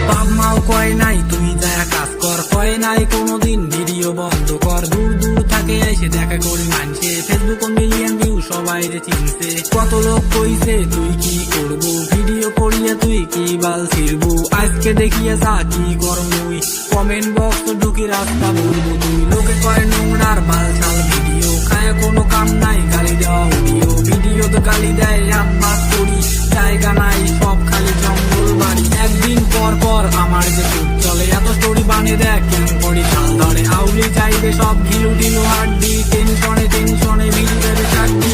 বাপ মাও কয় নাই তুই যা কাজ কর, কয় নাই কোনোদিন ভিডিও বন্ধ কর। দূর দূর থাকে এসে দেখা করি মানছে, ফেসবুক মিলিয়ন ভিউ সবাই রে চিনছে। কত লোক কইছে তুই কি করবো, ভিডিও করিয়া তুই কি বাল ছিড়বো। আজকে দেখিয়া যা কি কর মুই, কমেন্ট বক্স ঢুকি রাস্তা বলবো তুই। লোকে কয় নোংরার বাল ছাল ভিডিও, খায় কোনো কাম নাই গালি দেওয়া অডিও। ভিডিও তো গালি দেয় রাত করি, জায়গা নাই সব খালি জঙ্গল বাড়ি। একদিন পর পর আমার যে চুপ চলে, এত স্টোরি বানিয়ে দেখ কেন করি সাল ধরে। আউলি চাইবে সব ঘিলু ঢিলু হাড্ডি, টেনশনে টেনশনে ভিডিওতে চাকরি।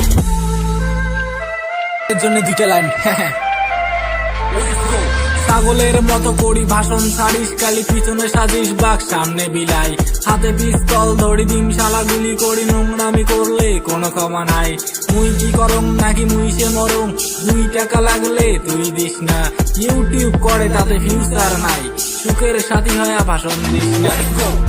এর জন্য দুইটা লাইন ছাগলের মতো করি ভাষণ ছাড়িস, কালি পিছনে সাজিস বাঘ সামনে বিলাই। হাতে পিস্তল ধরি দিম শালা গুলি করি, নোংরামি করলে কোনো ক্ষমা নাই। মুই কি করম নাকি মুই সে মরম, 2 টাকা লাগলে তুই দিস না। ইউটিউব করে তাতে ফিউচার নাই, সুখের সাথী হয়ে ভাষণ দিস না।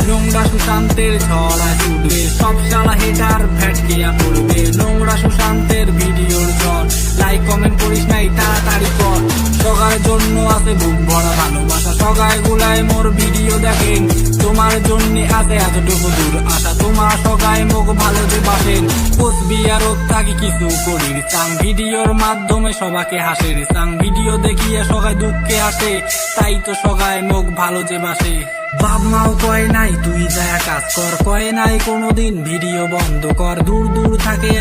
নোংরা সুশান্তের ছড়া ছুটবে, সব শালা হেটার ভ্যাটকিয়া পড়বে। নোংরা সুশান্তের ভিডিওর ঝড়, লাইক কমেন্ট করিস নাই তাড়াতাড়ি কর। সগার জন্য আছে বুক ভরা ভালোবাসা, সগায় গুলায় মোর ভিডিও দেখেন। তোমার জন্য আছে এতটুকু দূর আশা, তোমার সগায় মুখ ভালো যে বাসেন। কোচবিহারত থাকি কিছু করির চাং, ভিডিওর মাধ্যমে সবাকে হাসের চাং। ভিডিও দেখিয়ে সগায় দুঃখে আসে, তাই তো সগায় মুখ ভালো যে বাসে। বাপ মাও কয় নাই তুই যা কাজ কর, কয় নাই কোনোদিন ভিডিও বন্ধ কর। দূর দূর থাকে